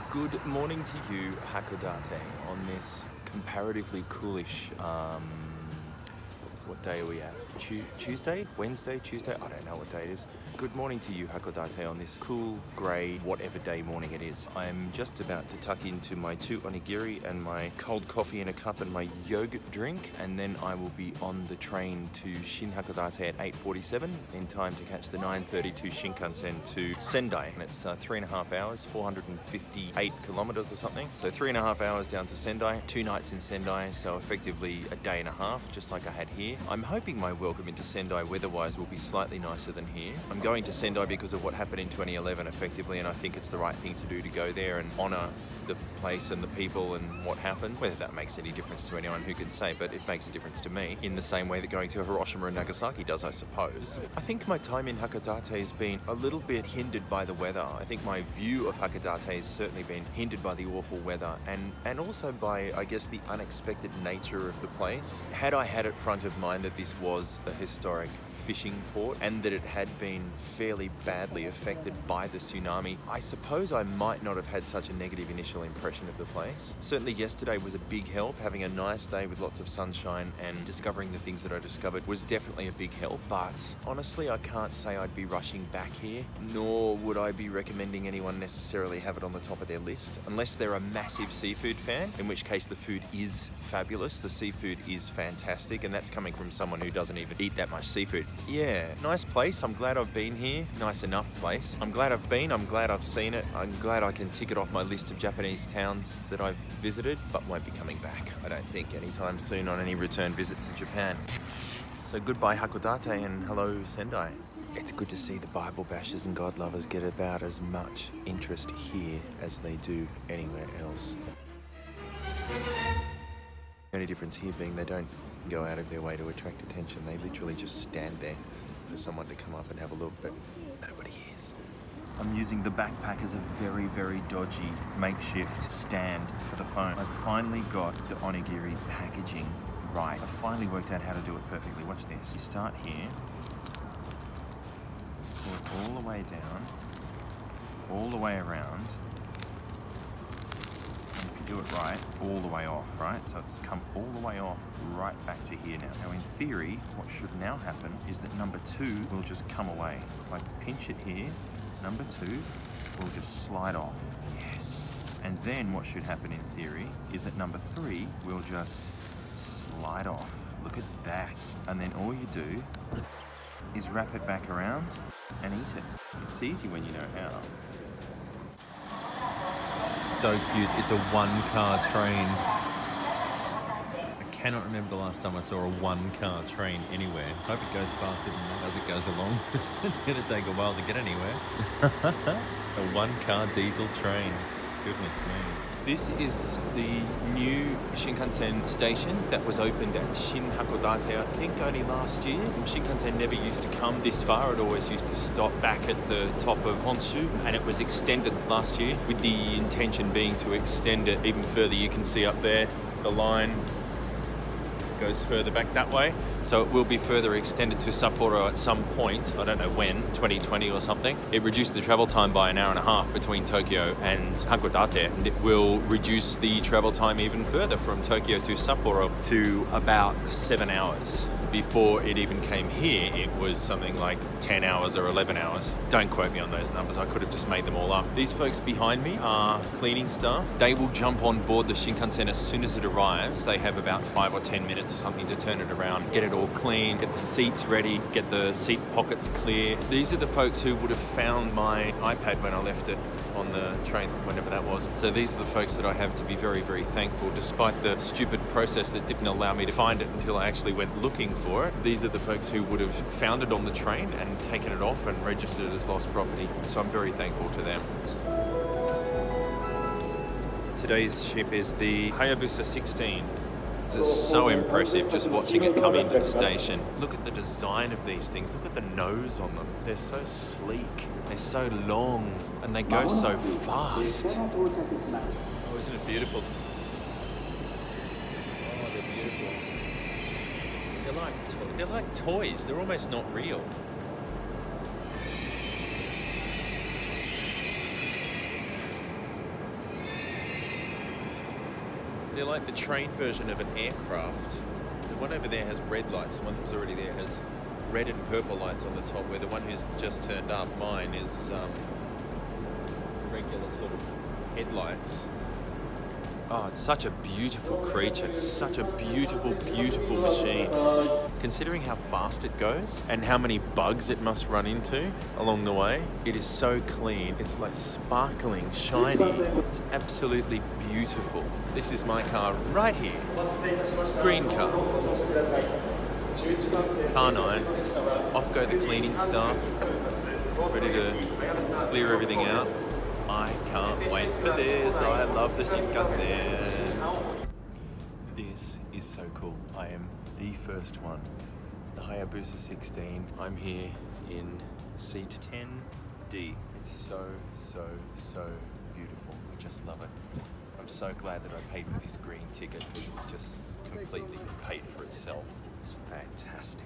Good morning to you, Hakodate, on this comparatively coolish, what day are we at? Tuesday? Wednesday? Tuesday? I don't know what day it is. Good morning to you, Hakodate, on this cool, grey, whatever day morning it is. I'm just about to tuck into my 2 onigiri and my cold coffee in a cup and my yogurt drink, and then I will be on the train to Hakodate at 8:47 in time to catch the 9:32 Shinkansen to Sendai. And it's 3.5 hours, 458 kilometers or something. So 3.5 hours down to Sendai, 2 nights in Sendai, so effectively a day and a half, just like I had here. I'm hoping my welcome into Sendai weather-wise will be slightly nicer than here. I'm going to Sendai because of what happened in 2011 effectively, and I think it's the right thing to do to go there and honour the place and the people and what happened. Whether that makes any difference to anyone, who can say, but it makes a difference to me in the same way that going to Hiroshima and Nagasaki does, I suppose. I think my time in Hakodate has been a little bit hindered by the weather. I think my view of Hakodate has certainly been hindered by the awful weather and also by, I guess, the unexpected nature of the place. Had I had it front of mind that this was a historic fishing port and that it had been fairly badly affected by the tsunami, I suppose I might not have had such a negative initial impression of the place. Certainly yesterday was a big help. Having a nice day with lots of sunshine and discovering the things that I discovered was definitely a big help, but honestly I can't say I'd be rushing back here, nor would I be recommending anyone necessarily have it on the top of their list, unless they're a massive seafood fan, in which case the food is fabulous, the seafood is fantastic, and that's coming from someone who doesn't even eat that much seafood. Yeah, nice place. I'm glad I've been here. Nice enough place. I'm glad I've been. I'm glad I've seen it. I'm glad I can tick it off my list of Japanese towns that I've visited, but won't be coming back, I don't think, anytime soon on any return visits to Japan. So goodbye Hakodate and hello Sendai. It's good to see the Bible bashers and God lovers get about as much interest here as they do anywhere else. The only difference here being they don't go out of their way to attract attention. They literally just stand there for someone to come up and have a look, but nobody is. I'm using the backpack as a very, very dodgy makeshift stand for the phone. I've finally got the onigiri packaging right. I've finally worked out how to do it perfectly. Watch this. You start here, pull it all the way down, all the way around, do it right, all the way off, right? So it's come all the way off right back to here now. Now in theory, what should now happen is that number 2 will just come away. If I pinch it here, number 2 will just slide off. Yes. And then what should happen in theory is that number 3 will just slide off. Look at that. And then all you do is wrap it back around and eat it. It's easy when you know how. So cute. It's a 1-car train. I cannot remember the last time I saw a 1-car train anywhere. Hope it goes faster than that as it goes along. It's going to take a while to get anywhere. A 1-car diesel train. Goodness me. This is the new Shinkansen station that was opened at Hakodate, I think only last year. Shinkansen never used to come this far. It always used to stop back at the top of Honshu, and it was extended last year with the intention being to extend it even further. You can see up there the line goes further back that way, so it will be further extended to Sapporo at some point. I don't know when, 2020 or something. It reduced the travel time by an hour and a half between Tokyo and Hakodate, and it will reduce the travel time even further from Tokyo to Sapporo to about 7 hours. Before it even came here, it was something like 10 hours or 11 hours. Don't quote me on those numbers, I could have just made them all up. These folks behind me are cleaning staff. They will jump on board the Shinkansen as soon as it arrives. They have about 5 or 10 minutes or something to turn it around, get it all clean, get the seats ready, get the seat pockets clear. These are the folks who would have found my iPad when I left it on the train, whenever that was. So these are the folks that I have to be very, very thankful, despite the stupid process that didn't allow me to find it until I actually went looking for it. These are the folks who would have found it on the train and taken it off and registered it as lost property. So I'm very thankful to them. Today's ship is the Hayabusa 16. It's so impressive just watching it come into the station. Look at the design of these things. Look at the nose on them. They're so sleek. They're so long and they go so fast. Oh, isn't it beautiful? Oh, they're beautiful. They're like toys. They're almost not real. They're like the train version of an aircraft. The one over there has red lights. The one that was already there has red and purple lights on the top, where the one who's just turned up, mine, is regular sort of headlights. Oh, it's such a beautiful creature. It's such a beautiful, beautiful machine. Considering how fast it goes and how many bugs it must run into along the way, it is so clean. It's like sparkling, shiny. It's absolutely beautiful. This is my car right here. Green car. Car 9. Off go the cleaning staff. Ready to clear everything out. I can't wait for this. I love the Shinkansen. This is so cool. I am the first one. The Hayabusa 16. I'm here in seat 10D. It's so, so, so beautiful. I just love it. I'm so glad that I paid for this green ticket because it's just completely paid for itself. It's fantastic.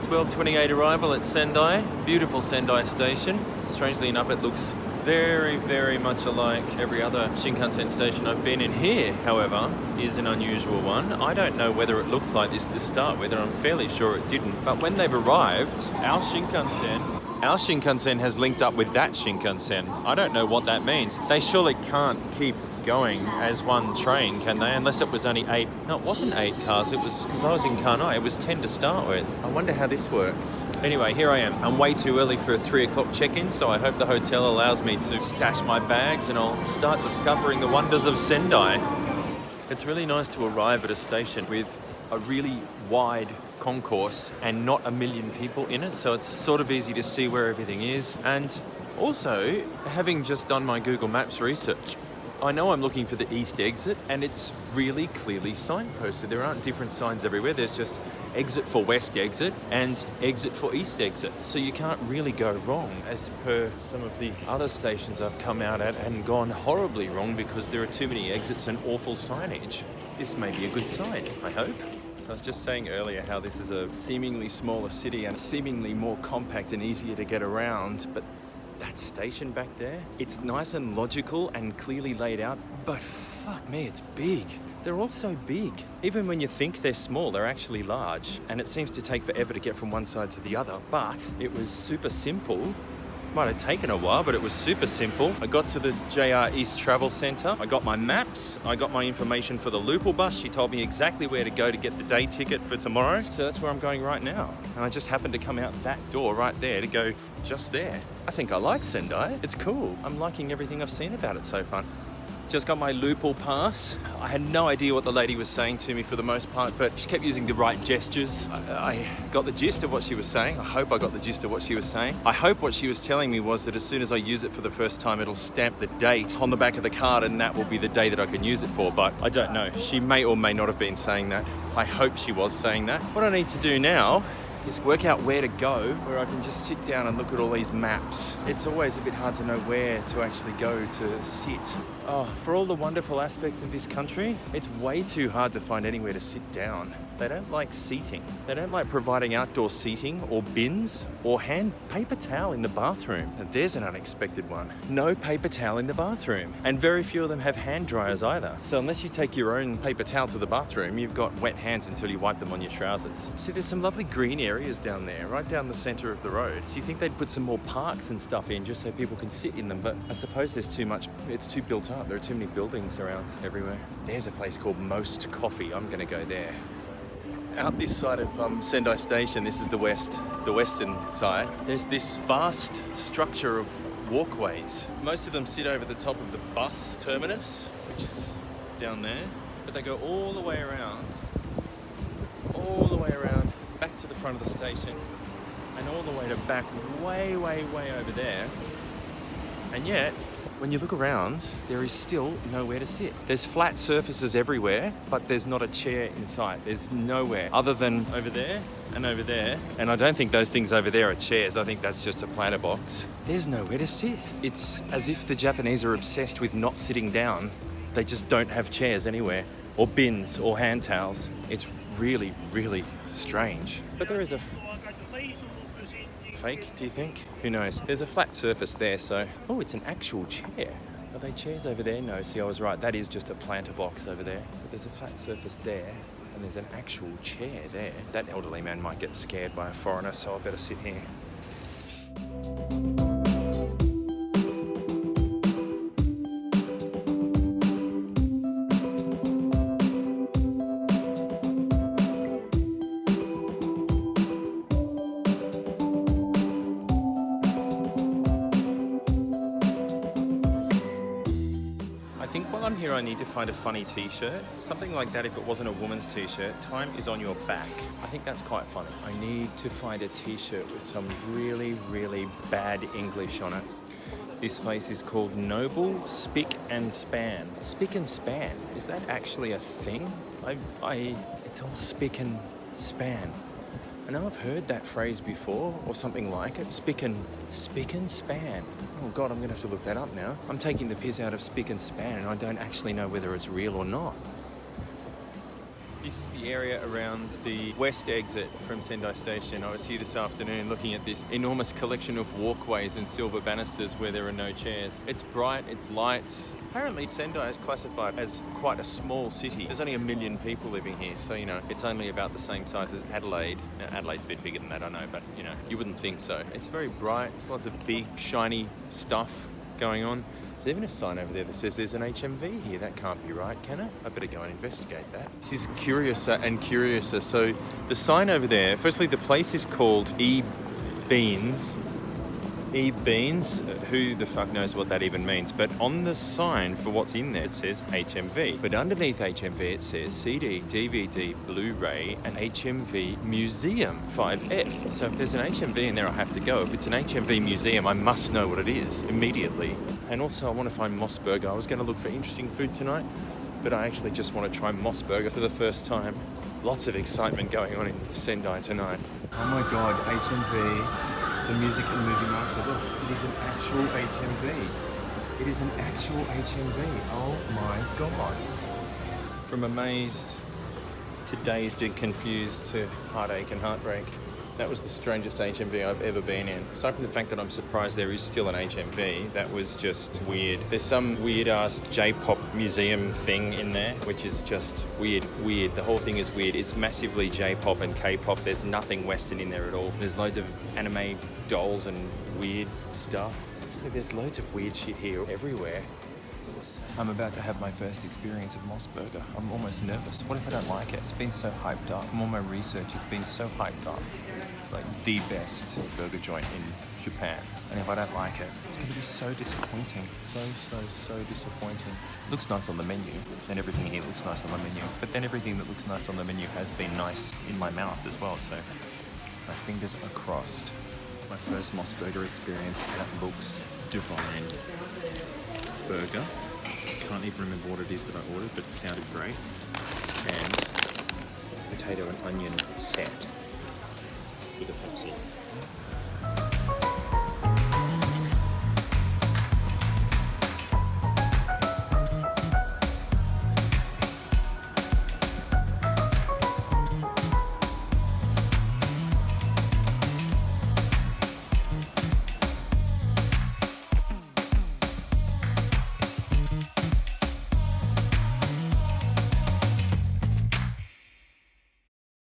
.28 arrival at Sendai. Beautiful Sendai station. Strangely enough, it looks very, very much alike every other Shinkansen station I've been in. Here, however, is an unusual one. I don't know whether it looked like this to start with, and I'm fairly sure it didn't. But when they've arrived, our Shinkansen has linked up with that Shinkansen. I don't know what that means. They surely can't keep going as one train, can they? Unless it was only 8. No, it wasn't 8 cars. It was, because I was in car 9, it was 10 to start with. I wonder how this works. Anyway, here I am. I'm way too early for a 3 o'clock check-in, so I hope the hotel allows me to stash my bags and I'll start discovering the wonders of Sendai. It's really nice to arrive at a station with a really wide concourse and not a million people in it, so it's sort of easy to see where everything is. And also, having just done my Google Maps research, I know I'm looking for the east exit, and it's really clearly signposted. There aren't different signs everywhere. There's just exit for west exit and exit for east exit. So you can't really go wrong, as per some of the other stations I've come out at and gone horribly wrong because there are too many exits and awful signage. This may be a good sign, I hope. So I was just saying earlier how this is a seemingly smaller city and seemingly more compact and easier to get around, but that station back there, it's nice and logical and clearly laid out, but fuck me, it's big. They're all so big. Even when you think they're small, they're actually large, and it seems to take forever to get from one side to the other, but it was super simple. Might have taken a while, but it was super simple. I got to the JR East Travel Centre. I got my maps. I got my information for the Lupal bus. She told me exactly where to go to get the day ticket for tomorrow. So that's where I'm going right now. And I just happened to come out that door right there to go just there. I think I like Sendai. It's cool. I'm liking everything I've seen about it so far. Just got my Lupal pass. I had no idea what the lady was saying to me for the most part, but she kept using the right gestures. I got the gist of what she was saying. I hope I got the gist of what she was saying. I hope what she was telling me was that as soon as I use it for the first time, it'll stamp the date on the back of the card, and that will be the day that I can use it for, but I don't know. She may or may not have been saying that. I hope she was saying that. What I need to do now is work out where to go, where I can just sit down and look at all these maps. It's always a bit hard to know where to actually go to sit. Oh, for all the wonderful aspects of this country, it's way too hard to find anywhere to sit down. They don't like seating. They don't like providing outdoor seating or bins or hand paper towel in the bathroom. And there's an unexpected one. No paper towel in the bathroom. And very few of them have hand dryers either. So unless you take your own paper towel to the bathroom, you've got wet hands until you wipe them on your trousers. See, there's some lovely green areas down there, right down the center of the road. So you think they'd put some more parks and stuff in just so people can sit in them, but I suppose there's too much, it's too built up. There are too many buildings around everywhere. There's a place called Most Coffee. I'm gonna go there. Out this side of Sendai Station, this is the western side, there's this vast structure of walkways. Most of them sit over the top of the bus terminus, which is down there, but they go all the way around, back to the front of the station, and all the way to back way over there. And yet, when you look around, there is still nowhere to sit. There's flat surfaces everywhere, but there's not a chair in sight. There's nowhere other than over there and over there. And I don't think those things over there are chairs. I think that's just a planter box. There's nowhere to sit. It's as if the Japanese are obsessed with not sitting down. They just don't have chairs anywhere, or bins, or hand towels. It's really, really strange. But there is a fake, do you think? Who knows? There's a flat surface there, so... Oh, it's an actual chair. Are they chairs over there? No, see, I was right. That is just a planter box over there. But there's a flat surface there, and there's an actual chair there. That elderly man might get scared by a foreigner, so I better sit here. I think while I'm here I need to find a funny t-shirt. Something like that if it wasn't a woman's t-shirt. Time is on your back. I think that's quite funny. I need to find a t-shirt with some really, really bad English on it. This place is called Noble Spick and Span. Spick and Span, is that actually a thing? It's all spick and span. I know I've heard that phrase before, or something like it. Spick and span. Oh God, I'm gonna have to look that up now. I'm taking the piss out of spick and span and I don't actually know whether it's real or not. This is the area around the west exit from Sendai Station. I was here this afternoon looking at this enormous collection of walkways and silver banisters where there are no chairs. It's bright, it's lights. Apparently Sendai is classified as quite a small city. There's only 1 million people living here, so you know, it's only about the same size as Adelaide. Now, Adelaide's a bit bigger than that, I know, but you know, you wouldn't think so. It's very bright, there's lots of big, shiny stuff going on. There's even a sign over there that says there's an HMV here. That can't be right, can it? I better go and investigate that. This is curiouser and curiouser. So the sign over there, firstly, the place is called E-Beans. E-Beans, who the fuck knows what that even means? But on the sign for what's in there, it says HMV. But underneath HMV, it says CD, DVD, Blu-ray, and HMV Museum 5F. So if there's an HMV in there, I have to go. If it's an HMV museum, I must know what it is immediately. And also, I want to find Moss Burger. I was going to look for interesting food tonight, but I actually just want to try Moss Burger for the first time. Lots of excitement going on in Sendai tonight. Oh my God, HMV. The Music and Movie Master. Look, it is an actual HMV. It is an actual HMV. Oh my God. From amazed to dazed and confused to heartache and heartbreak. That was the strangest HMV I've ever been in. Aside from the fact that I'm surprised there is still an HMV, that was just weird. There's some weird-ass J-pop museum thing in there, which is just weird. The whole thing is weird. It's massively J-pop and K-pop. There's nothing Western in there at all. There's loads of anime dolls and weird stuff. So there's loads of weird shit here everywhere. I'm about to have my first experience of Moss Burger. I'm almost nervous. What if I don't like it? It's been so hyped up. From all my research, it's been so hyped up. It's like the best burger joint in Japan. And if I don't like it, it's going to be so disappointing. So disappointing. Looks nice on the menu, and everything here looks nice on the menu. But then everything that looks nice on the menu has been nice in my mouth as well, so my fingers are crossed. My first Moss Burger experience, that looks divine. Burger. Can't even remember what it is that I ordered, but it sounded great. And potato and onion set with a Pepsi.